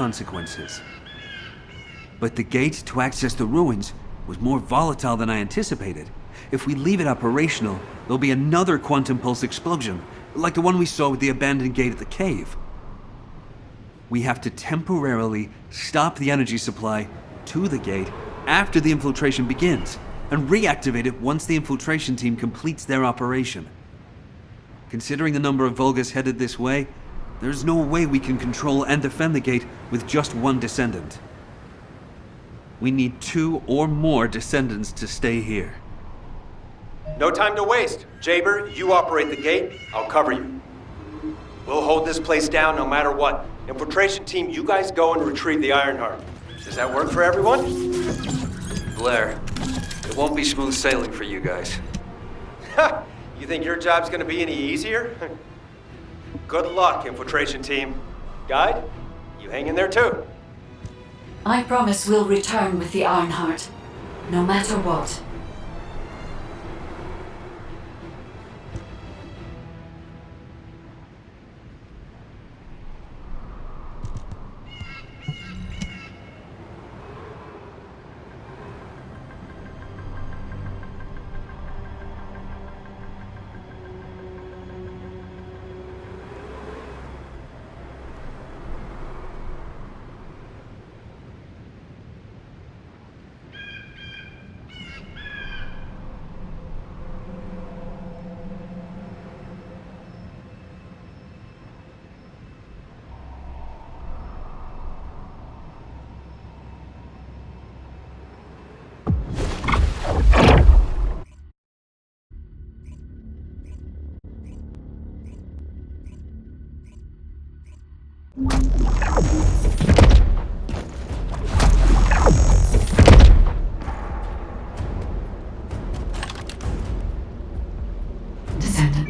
consequences. But the gate to access the ruins was more volatile than I anticipated. If we leave it operational, there'll be another quantum pulse explosion, like the one we saw with the abandoned gate at the cave. We have to temporarily stop the energy supply to the gate after the infiltration begins, and reactivate it once the infiltration team completes their operation. Considering the number of Vulgus headed this way, there's no way we can control and defend the gate with just one Descendant. We need 2 or more Descendants to stay here. No time to waste. Jaber, you operate the gate, I'll cover you. We'll hold this place down no matter what. Infiltration team, you guys go and retrieve the Ironheart. Does that work for everyone? Blair, it won't be smooth sailing for you guys. Ha! You think your job's gonna be any easier? Good luck, infiltration team. Guide, you hang in there too. I promise we'll return with the Ironheart, no matter what. Descendant,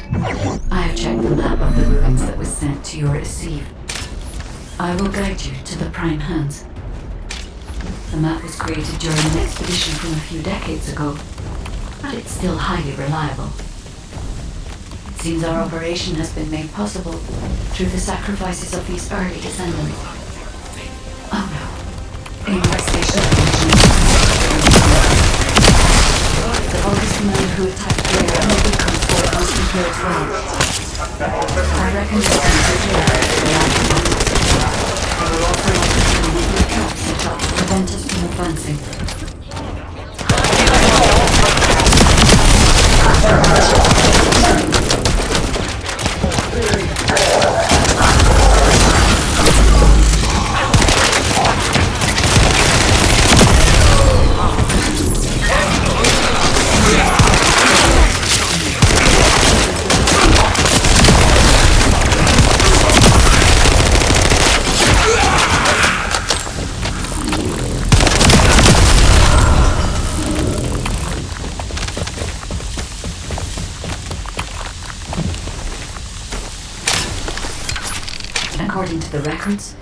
I have checked the map of the ruins that was sent to your receive. I will guide you to the Prime Hands. The map was created during an expedition from a few decades ago, but it's still highly reliable. It seems our operation has been made possible through the sacrifices of these early Descendants. Oh no. Aimar Station the Vulgus commander who attacked Blair and the Beacon Fort must be here as well. I reckon this can be here. They will also want to see nuclear traps set up to prevent us from advancing. According to the records,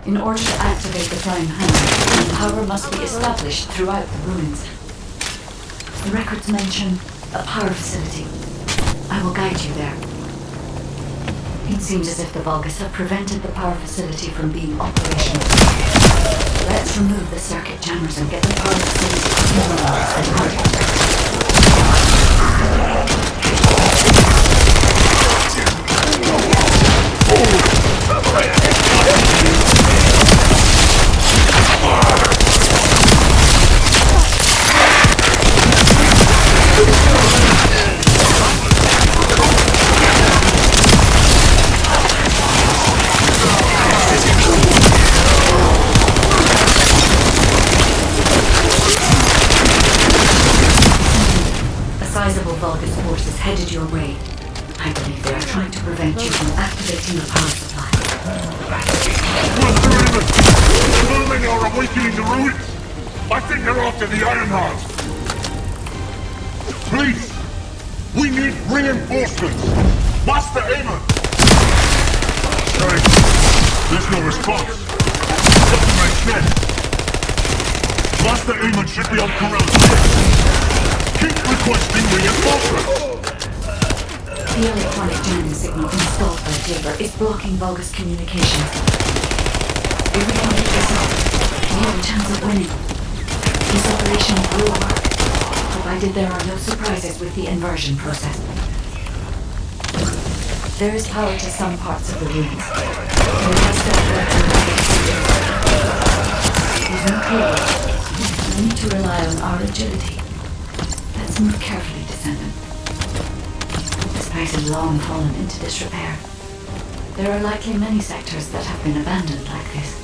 in order to activate the Prime Hand, power must be established throughout the ruins. The records mention a power facility. I will guide you there. It seems as if the Vulgus have prevented the power facility from being operational. Let's remove the circuit jammers and get the power facility normalized and working. Headed your way. I believe they are trying to prevent you from activating the power supply. Moving or awakening the ruins? I think they're after the Ironheart. Please! We need reinforcements! Master Aemon! Sorry, there's no response. Doesn't make sense. Master Aemon should be on Corel's. Keep requesting reinforcements! The electronic jamming signal installed by Jaber is blocking Vulgus communications. We will of winning. This operation will work, provided there are no surprises with the inversion process. There is power to some parts of the ruins. There's no cable. We need to rely on our agility. Let's move carefully, Descendant. This place has long fallen into disrepair. There are likely many sectors that have been abandoned like this.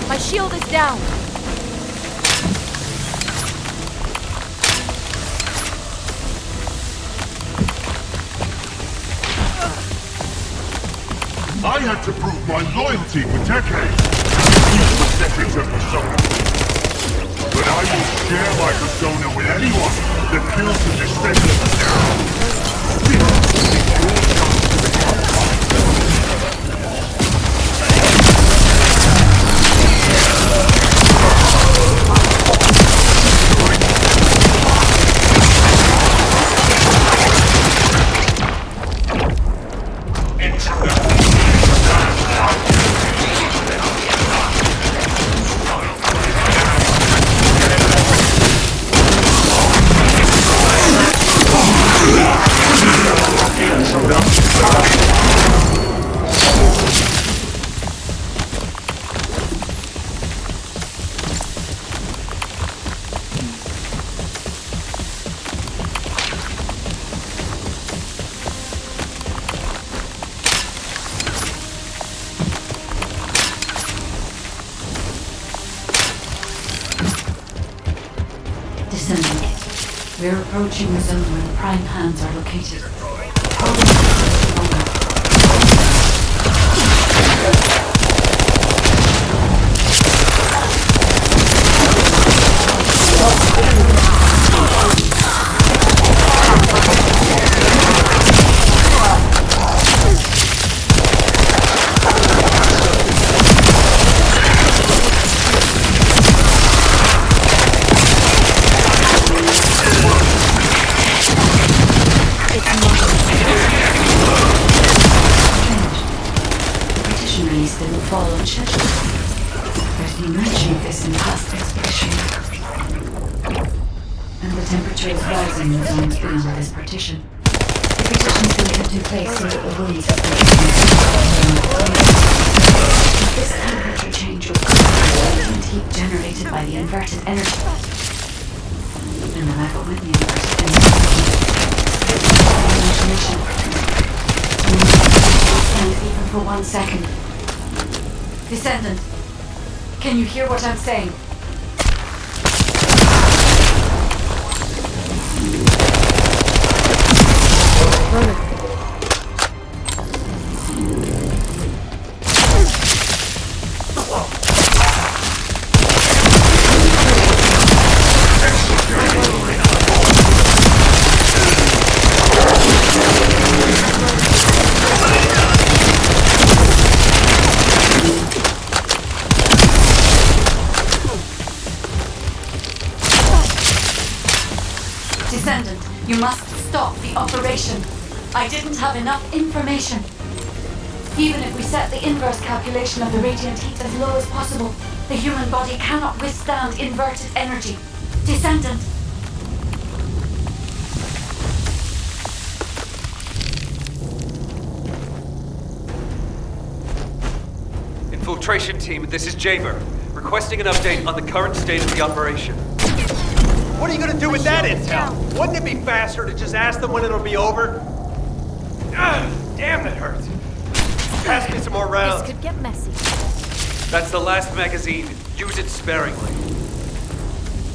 My shield is down. I had to prove my loyalty for decades. Use the settings of persona. But I will share my persona with anyone that kills the Descendant, we're approaching the zone where the prime hands are located. Didn't fall on schedule. There's no mention of this in past expedition. And the temperature is rising in zones beyond this partition. The partition's been kept in place so that the winds have been this temperature change will cause latent heat generated by the inverted energy. And the level with the inverted energy. Even for 1 second. Descendant, can you hear what I'm saying? Descendant, you must stop the operation. I didn't have enough information. Even if we set the inverse calculation of the radiant heat as low as possible, the human body cannot withstand inverted energy. Descendant. Infiltration team, this is Jaber. Requesting an update on the current state of the operation. What are you gonna do with that intel? Wouldn't it be faster to just ask them when it'll be over? Damn, that hurts. Pass me some more rounds. This could get messy. That's the last magazine. Use it sparingly.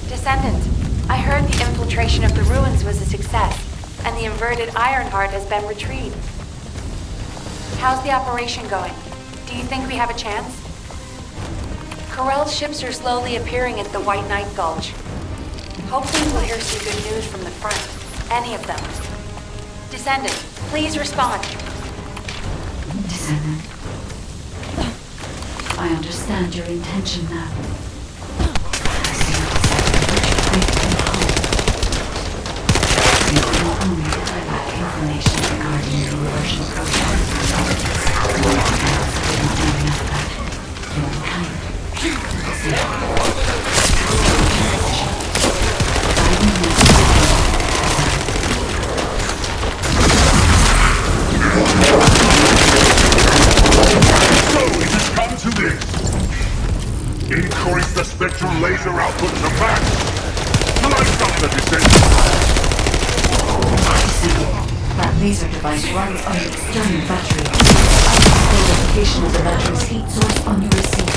Descendant, I heard the infiltration of the ruins was a success, and the inverted Ironheart has been retrieved. How's the operation going? Do you think we have a chance? Corell's ships are slowly appearing at the White Knight Gulch. Hopefully we'll hear some good news from the front. Any of them. Descendant, please respond. Descendant. I understand your intention now. I see you can only I lack information regarding the reversion process. I did not know enough about humankind. So it has come to this. Increase the spectral laser output to max. Light up the Descendant. That laser device runs on an external battery. I control the location of the battery's heat source on your receipt.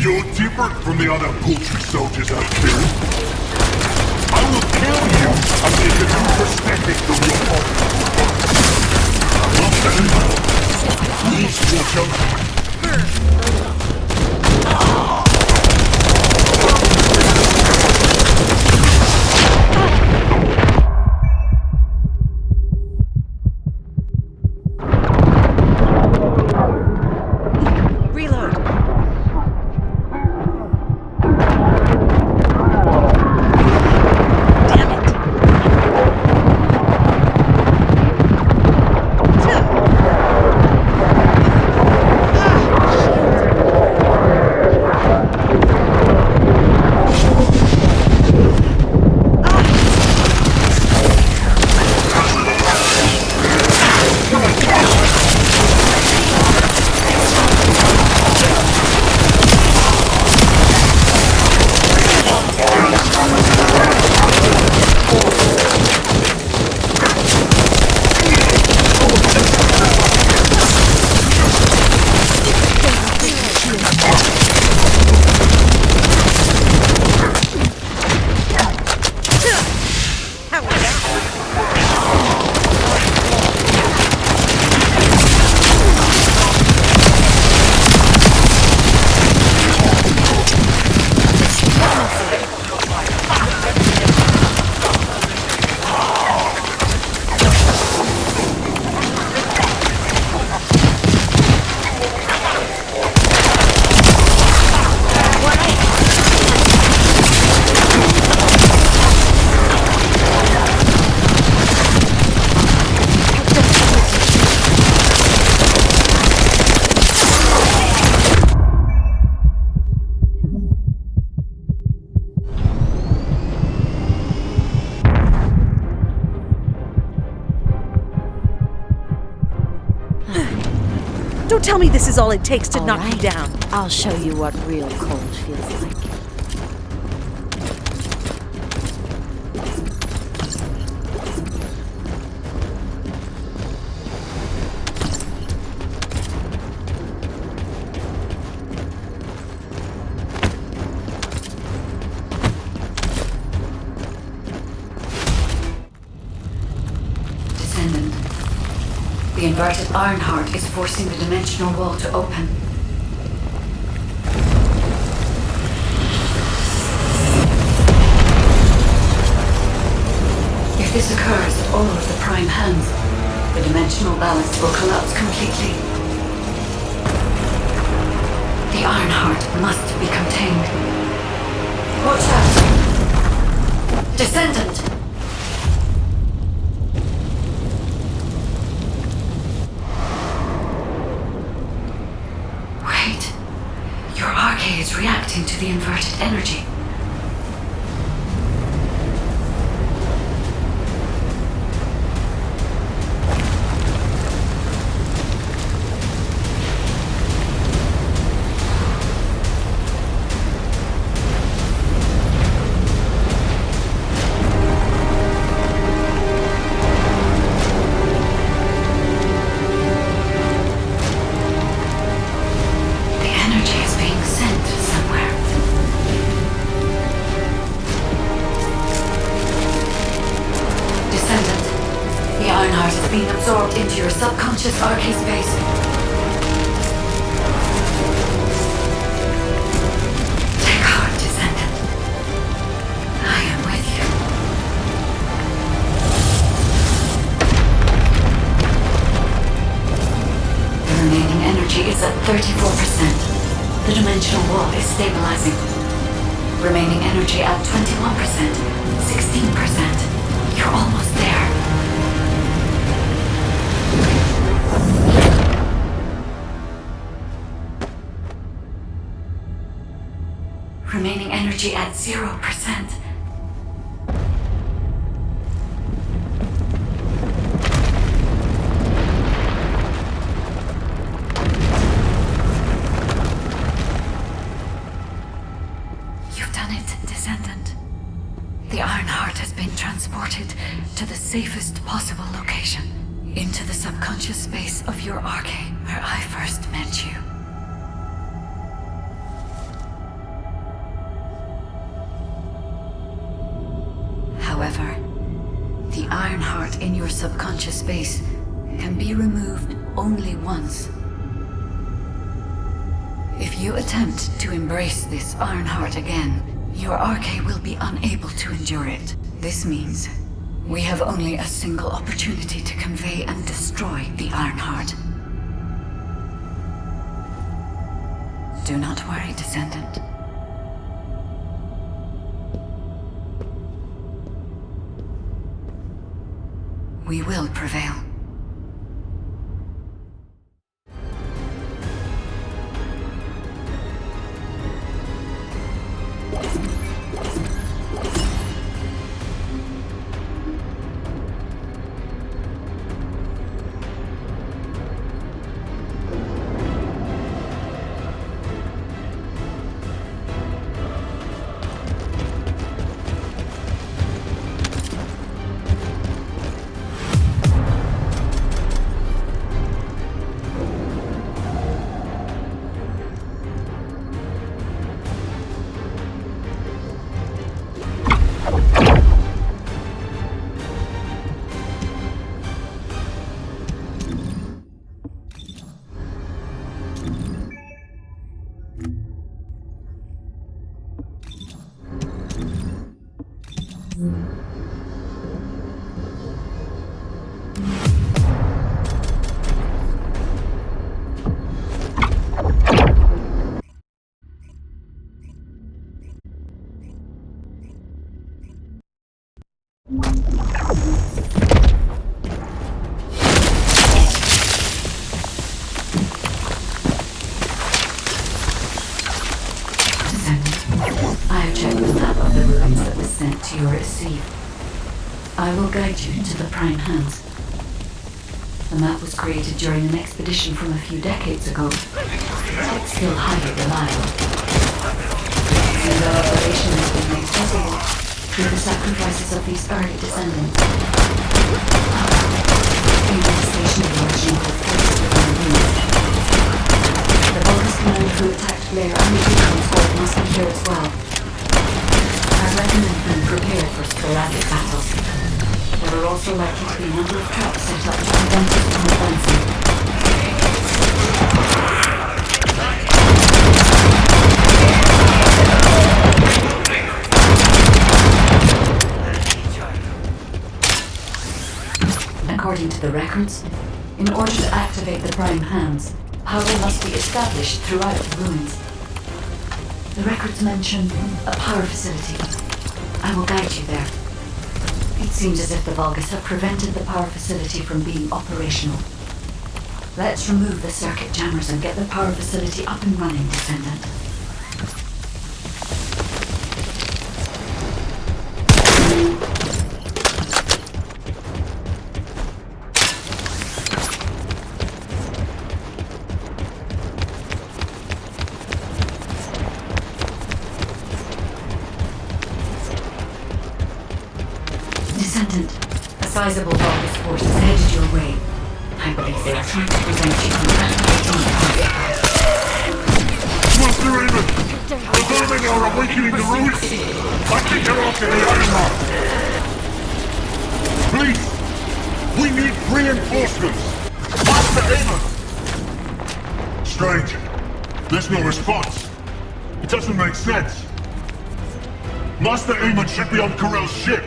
You're different from the other poultry soldiers I've killed. I will kill you and make a new prosthetic of your body. Not then. Please watch out. Don't tell me this is all it takes to knock me down. I'll show you what real cold feels like. Descendant. The inverted iron heart is forcing the dimensional wall to open. If this occurs at all of the prime hands, the dimensional balance will collapse completely. The iron heart must be contained. Watch out! Descendant! Is reacting to the inverted energy. Being absorbed into your subconscious arcade space. Take heart, Descendant. I am with you. The remaining energy is at 34%. The dimensional wall is stabilizing. Remaining energy at 21%, 16%. You're almost there. Remaining energy at 0%. You've done it, Descendant. The Iron Heart has been transported to the safest possible location, into the subconscious space of your arcade, where I first met you. however. The iron heart in your subconscious space can be removed only once. If you attempt to embrace this iron heart again, your RK will be unable to endure it. This means we have only a single opportunity to convey and destroy the iron heart. Do not worry, Descendant. We will prevail. I have checked the map of the ruins that was sent to your receive. I will guide you to the Prime Hands. The map was created during an expedition from a few decades ago. It's still highly reliable. And our operation has been made possible through the sacrifices of these early descendants. The devastation of the original forces within the ruins. The Vulgus commander who attacked Blair and the Deacon Squad must be here as well. I recommend being prepared for sporadic battles. There are also likely to be a number of traps set up to prevent us from advancing. According to the records, in order to activate the Prime Hands, power must be established throughout the ruins. The records mention a power facility. I will guide you there. It seems as if the Vulgus have prevented the power facility from being operational. Let's remove the circuit jammers and get the power facility up and running, Descendant. Descendant, a sizable Vulgus force is headed your way. I believe they are trying to prevent you from activating the power. Master Raven! The vermin are awakening the ruins! I think they're after the iron heart! Please! We need reinforcements! Master Raven! Strange. There's no response. It doesn't make sense. Master Aemon should be on Corell's ship.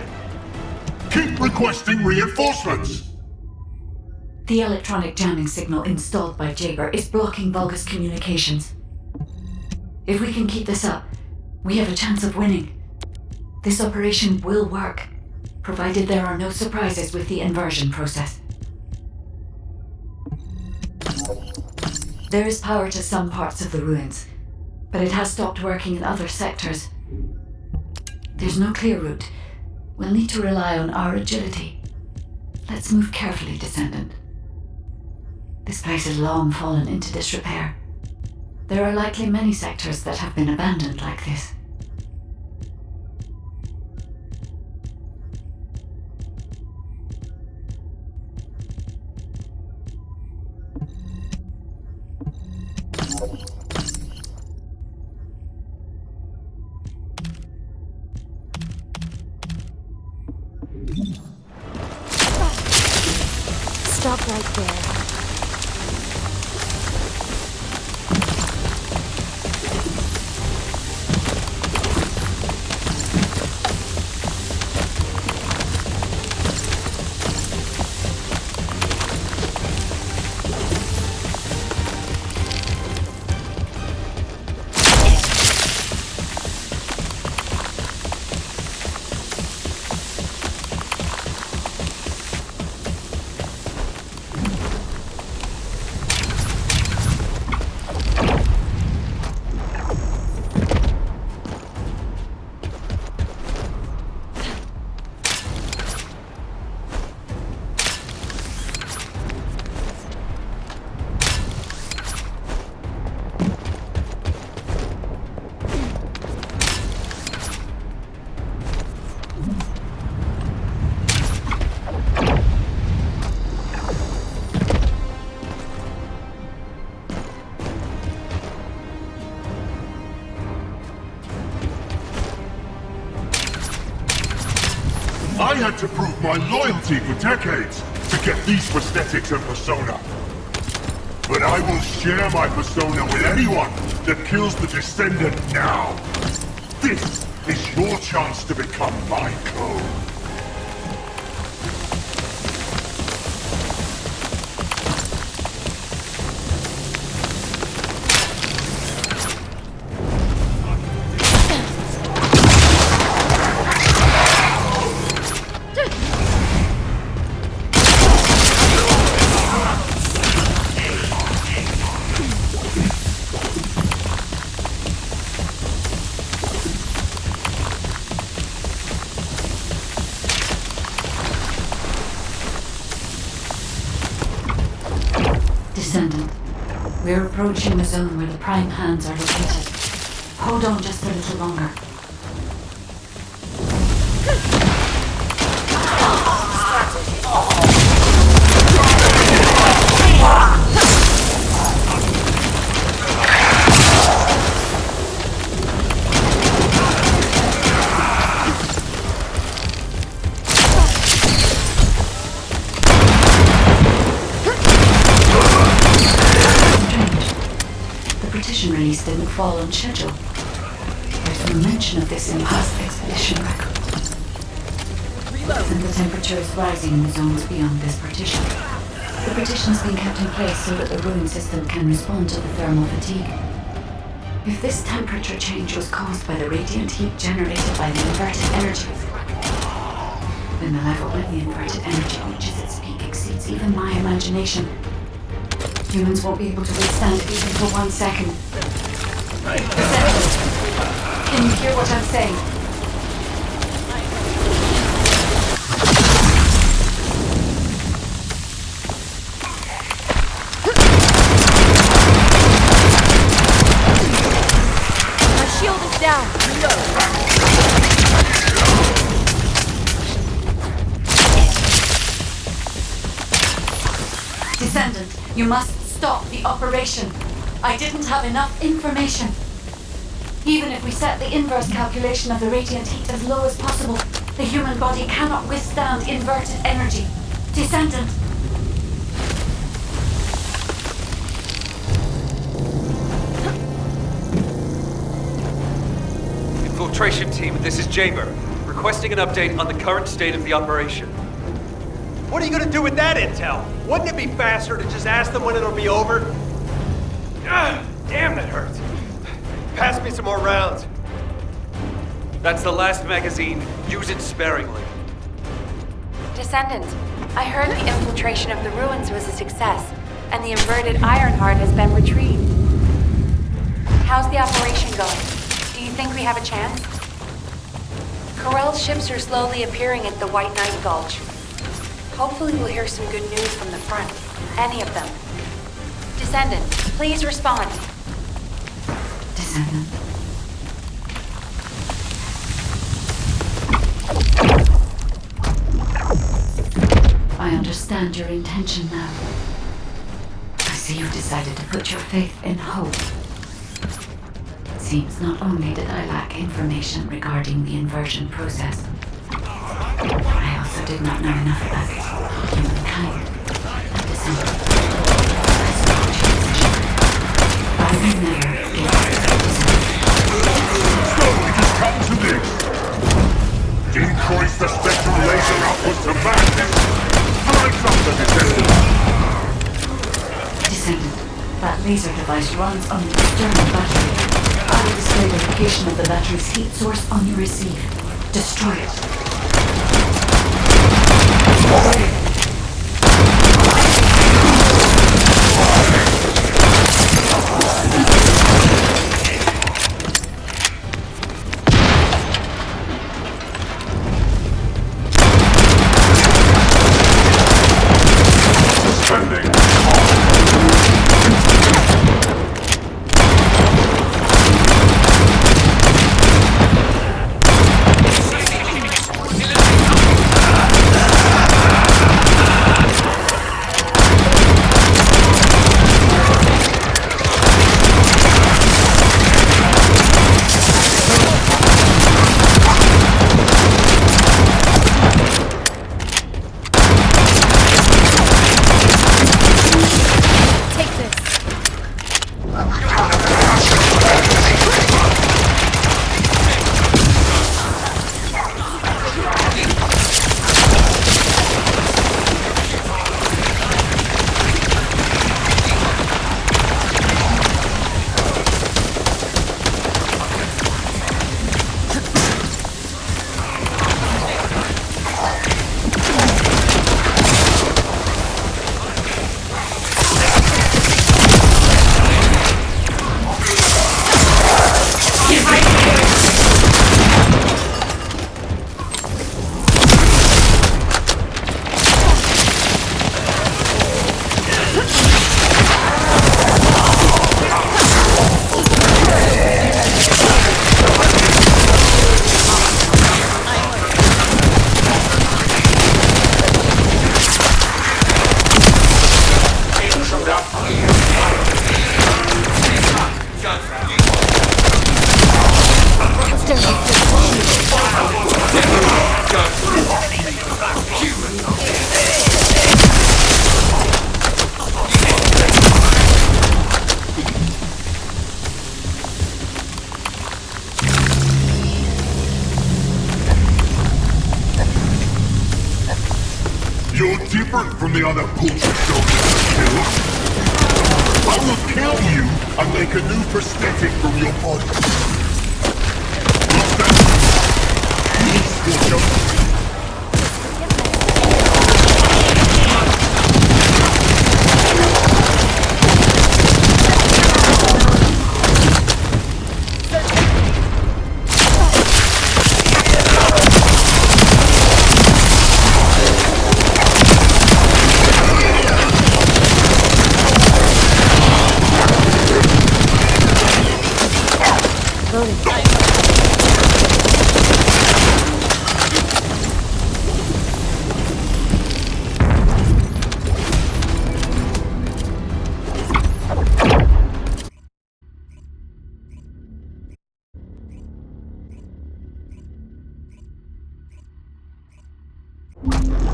Keep requesting reinforcements! The electronic jamming signal installed by Jaber is blocking Vulgus communications. If we can keep this up, we have a chance of winning. This operation will work, provided there are no surprises with the inversion process. There is power to some parts of the ruins, but it has stopped working in other sectors. There's no clear route. We'll need to rely on our agility. Let's move carefully, Descendant. This place has long fallen into disrepair. There are likely many sectors that have been abandoned like this. Stop right there. I had to prove my loyalty for decades to get these prosthetics and persona. But I will share my persona with anyone that kills the Descendant now. This is your chance to become my clone. Descendant, we're approaching the zone where the prime hands are located. Hold on just a little longer. Release didn't fall on schedule. There's no mention of this in past expedition records. And the temperature is rising in the zones beyond this partition. The partition's been kept in place so that the ruin system can respond to the thermal fatigue. If this temperature change was caused by the radiant heat generated by the inverted energy, then the level when the inverted energy reaches its peak exceeds even my imagination. Humans won't be able to withstand it even for 1 second. Can you hear what I'm saying? My shield is down. Descendant, you must stop the operation. I didn't have enough information. Even if we set the inverse calculation of the radiant heat as low as possible, the human body cannot withstand inverted energy. Descendant! Infiltration team, this is Jaber, requesting an update on the current state of the operation. What are you gonna do with that intel? Wouldn't it be faster to just ask them when it'll be over? Damn, that hurts. Pass me some more rounds. That's the last magazine. Use it sparingly. Descendant, I heard the infiltration of the ruins was a success, and the inverted Ironheart has been retrieved. How's the operation going? Do you think we have a chance? Corell's ships are slowly appearing at the White Knight Gulch. Hopefully we'll hear some good news from the front. Any of them. Descendant, please respond. Descendant. I understand your intention now. I see you've decided to put your faith in hope. It seems not only did I lack information regarding the inversion process, I also did not know enough about humankind. listen. I will never give up. So we just come to this. Increase the spectral laser output to madness. Lights up the Descendant. Descendant, that laser device runs on the external battery. I will display the location of the battery's heat source on your receive. Destroy it. You're different from the other portrait soldiers I killed. I will kill you and make a new prosthetic from your body. Understand?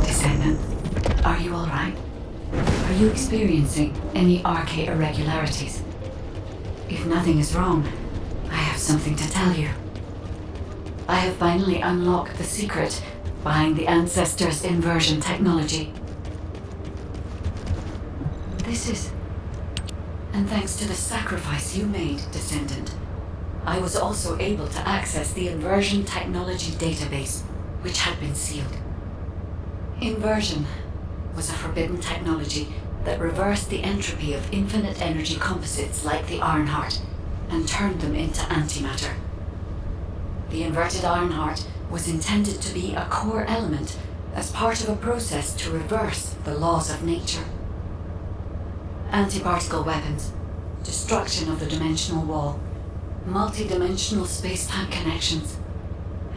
Descendant, are you alright? Are you experiencing any arcade irregularities? If nothing is wrong, I have something to tell you. I have finally unlocked the secret behind the Ancestors' inversion technology. This is... And thanks to the sacrifice you made, Descendant, I was also able to access the inversion technology database, which had been sealed. Inversion was a forbidden technology that reversed the entropy of infinite energy composites like the Ironheart and turned them into antimatter. The inverted Ironheart was intended to be a core element as part of a process to reverse the laws of nature. Antiparticle weapons, destruction of the dimensional wall, multi-dimensional space-time connections.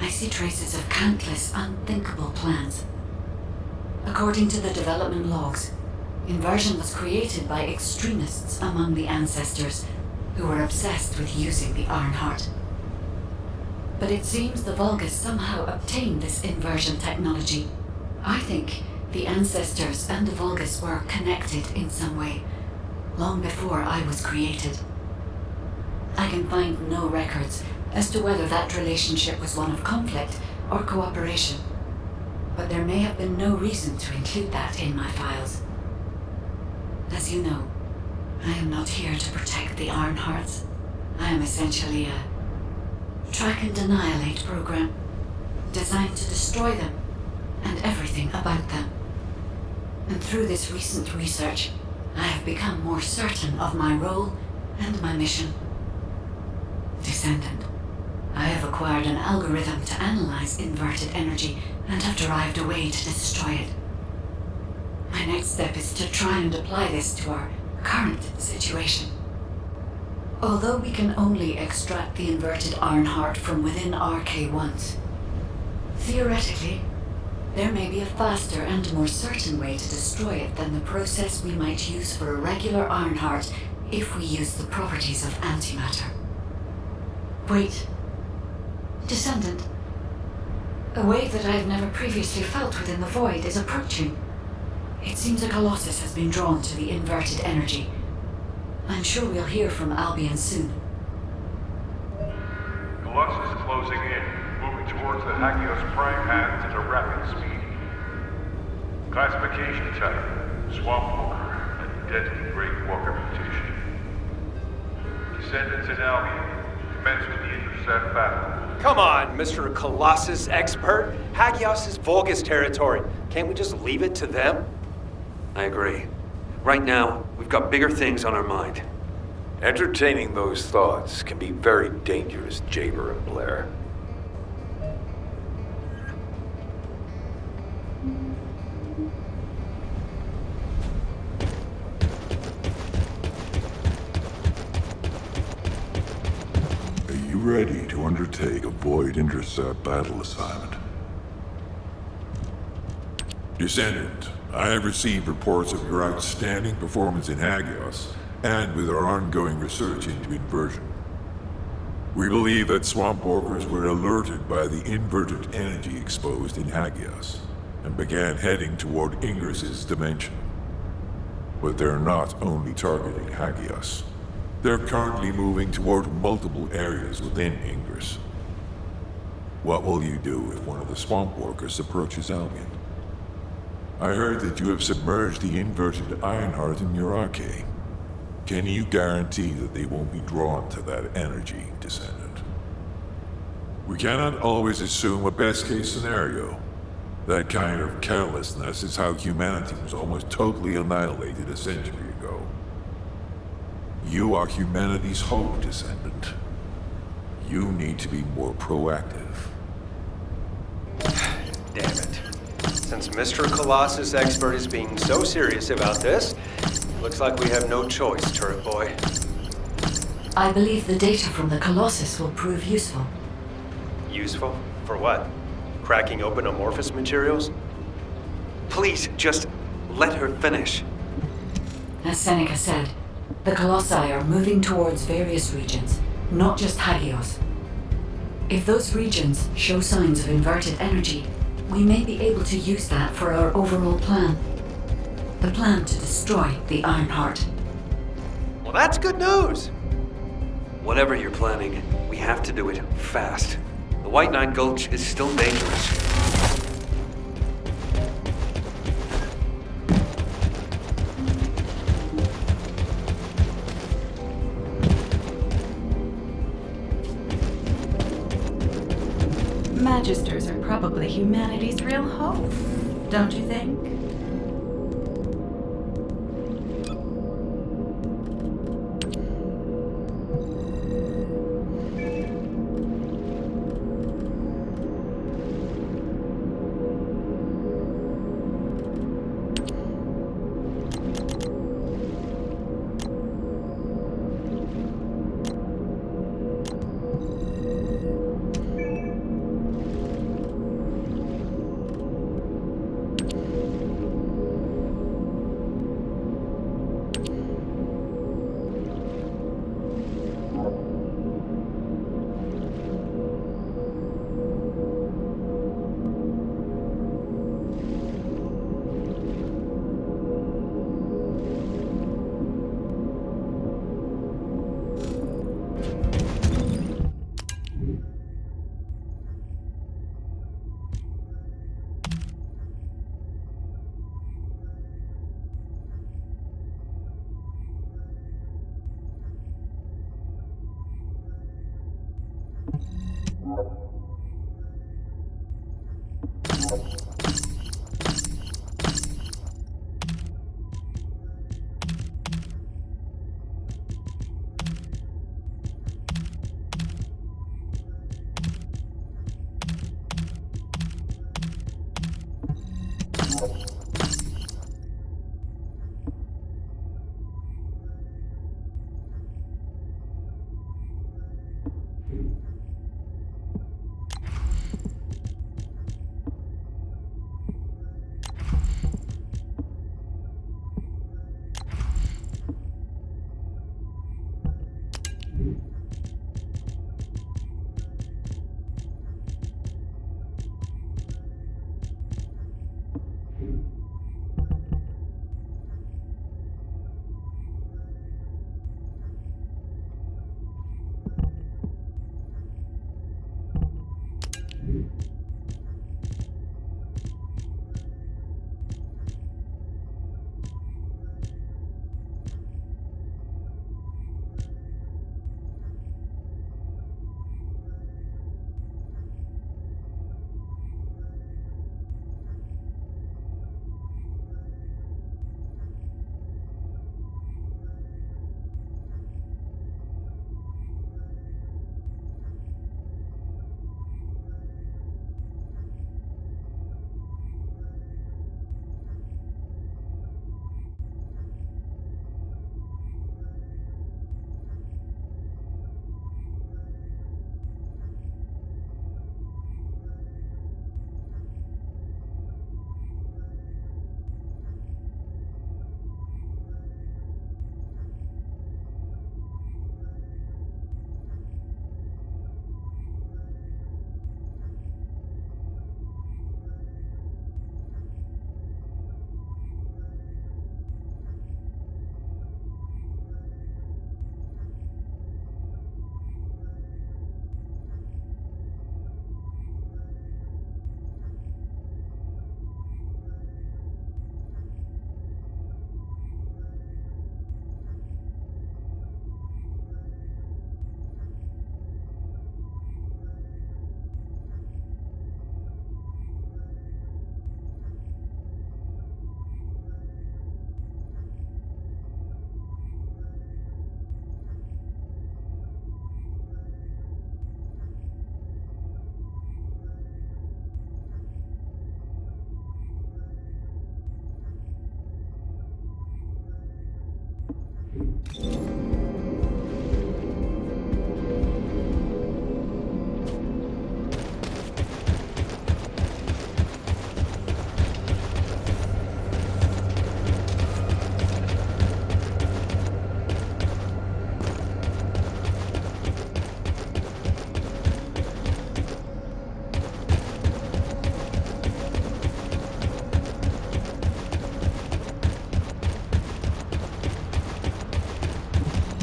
I see traces of countless unthinkable plans. According to the development logs, inversion was created by extremists among the Ancestors who were obsessed with using the Ironheart. But it seems the Vulgus somehow obtained this inversion technology. I think The ancestors and the Vulgus were connected in some way, long before I was created. I can find no records as to whether that relationship was one of conflict or cooperation, but there may have been no reason to include that in my files. As you know, I am not here to protect the Ironhearts. I am essentially a track and annihilate program, designed to destroy them and everything about them. And through this recent research, I have become more certain of my role and my mission. Descendant, I have acquired an algorithm to analyze inverted energy and have derived a way to destroy it. My next step is to try and apply this to our current situation. Although we can only extract the inverted Ironheart from within RK-1s, theoretically, there may be a faster and more certain way to destroy it than the process we might use for a regular Ironheart if we use the properties of antimatter. Wait. Descendant. A wave that I have never previously felt within the void is approaching. It seems a Colossus has been drawn to the inverted energy. I'm sure we'll hear from Albion soon. Colossus is closing in, moving towards the Hagios prime hands at a rapid speed. Classification type, Swamp Walker, a deadly Great Walker mutation. Descendants in Albion, commence with the intercept battle. Come on, Mr. Colossus expert. Hagios is Vulgus territory. Can't we just leave it to them? I agree. Right now, we've got bigger things on our mind. Entertaining those thoughts can be very dangerous, Jaber and Blair. Are you ready to undertake a Void Intercept battle assignment? Descendant, I have received reports of your outstanding performance in Hagios, and with our ongoing research into inversion. We believe that swamp walkers were alerted by the inverted energy exposed in Hagios, and began heading toward Ingris's dimension. But they're not only targeting Hagios. They're currently moving toward multiple areas within Ingris. What will you do if one of the swamp walkers approaches Albion? I heard that you have submerged the inverted Ironheart in your arcade. Can you guarantee that they won't be drawn to that energy, Descendant? We cannot always assume a best-case scenario. That kind of carelessness is how humanity was almost totally annihilated a century ago. You are humanity's hope, Descendant. You need to be more proactive. Damn it. Since Mr. Colossus expert is being so serious about this, looks like we have no choice, Turret Boy. I believe the data from the Colossus will prove useful. Useful? For what? Cracking open amorphous materials? Please, just let her finish. As Seneca said, the Colossi are moving towards various regions, not just Hagios. If those regions show signs of inverted energy, we may be able to use that for our overall plan. The plan to destroy the Ironheart. Well, that's good news. Whatever you're planning, we have to do it fast. The White Knight Gulch is still dangerous. Magisters are probably humanity's real hope, don't you think?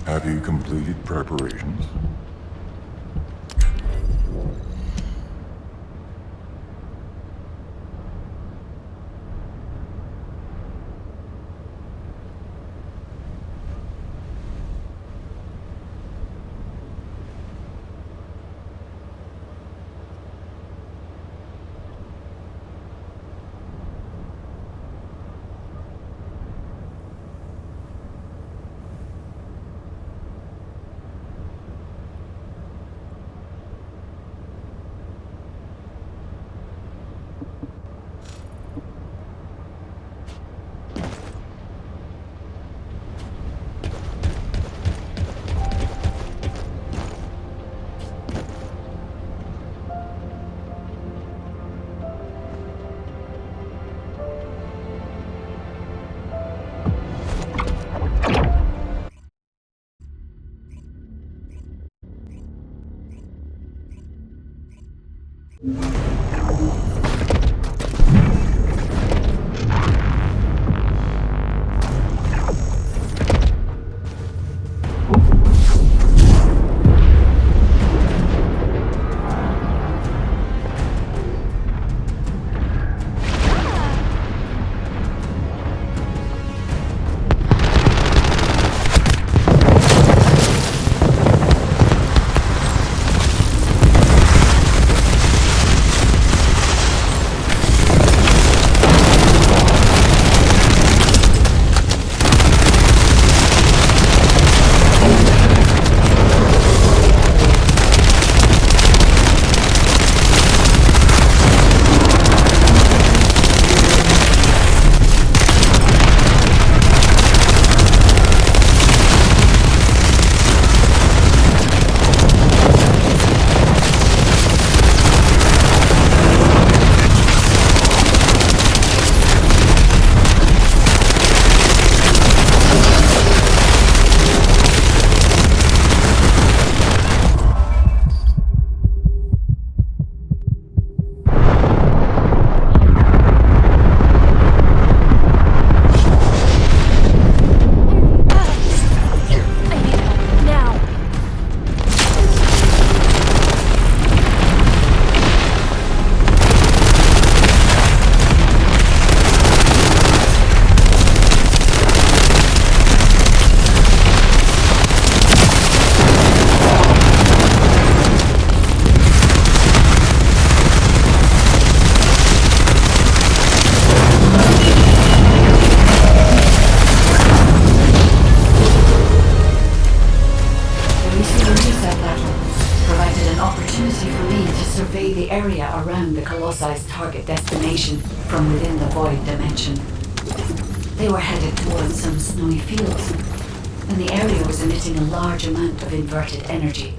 Have you completed preparations? provided an opportunity for me to survey the area around the Colossi's target destination from within the void dimension. They were headed towards some snowy fields, and the area was emitting a large amount of inverted energy.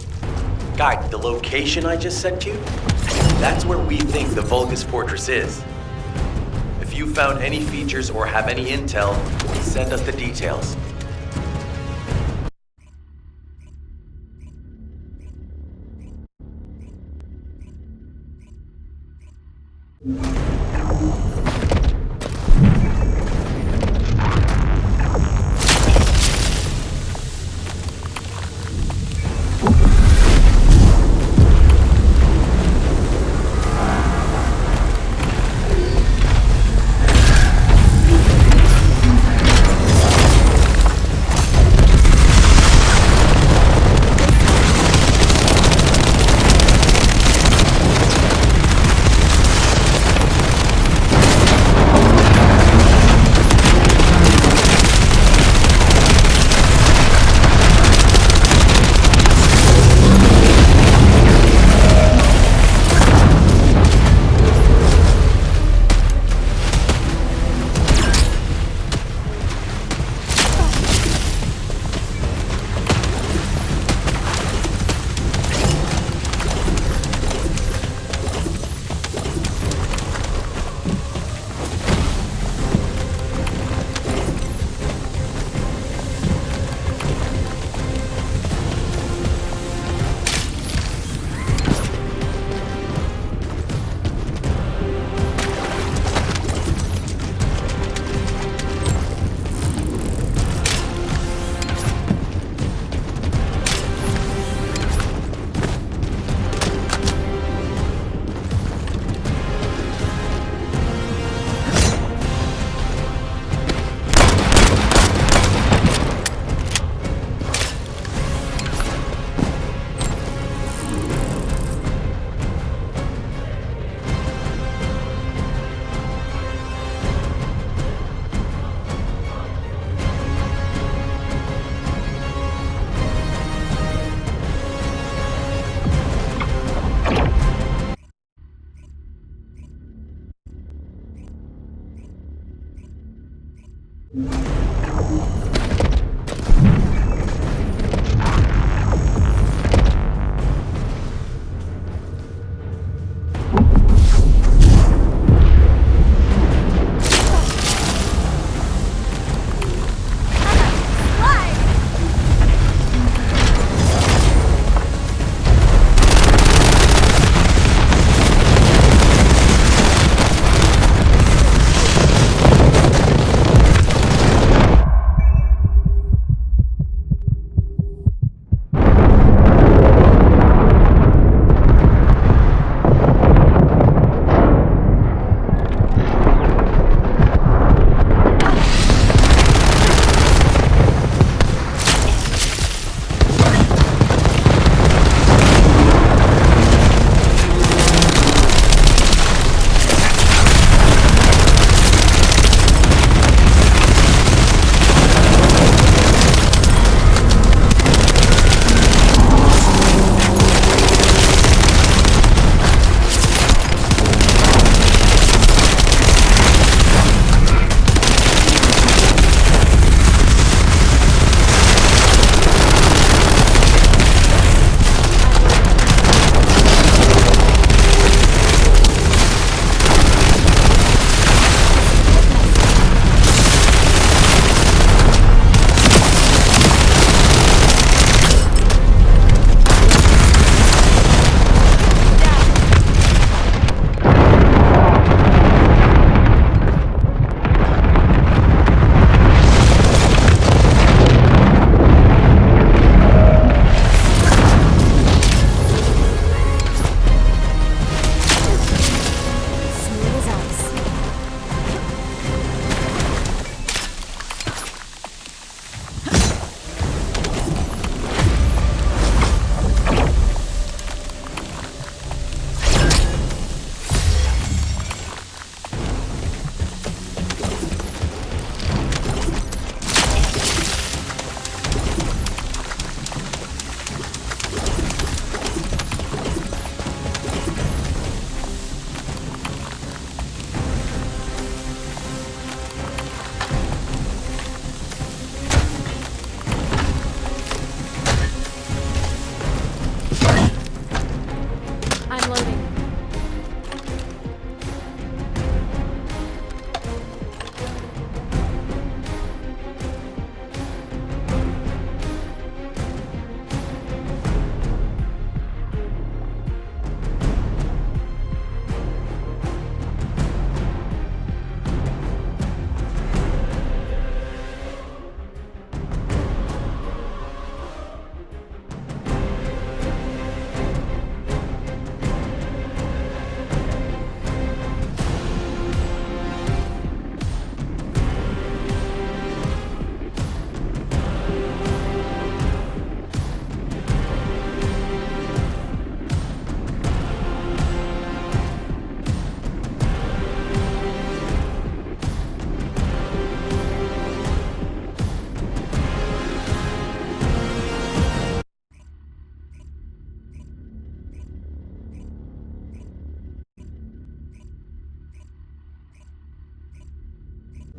Guide, the location I just sent you? That's where we think the Vulgus Fortress is. If you found any features or have any intel, send us the details.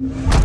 Ugh.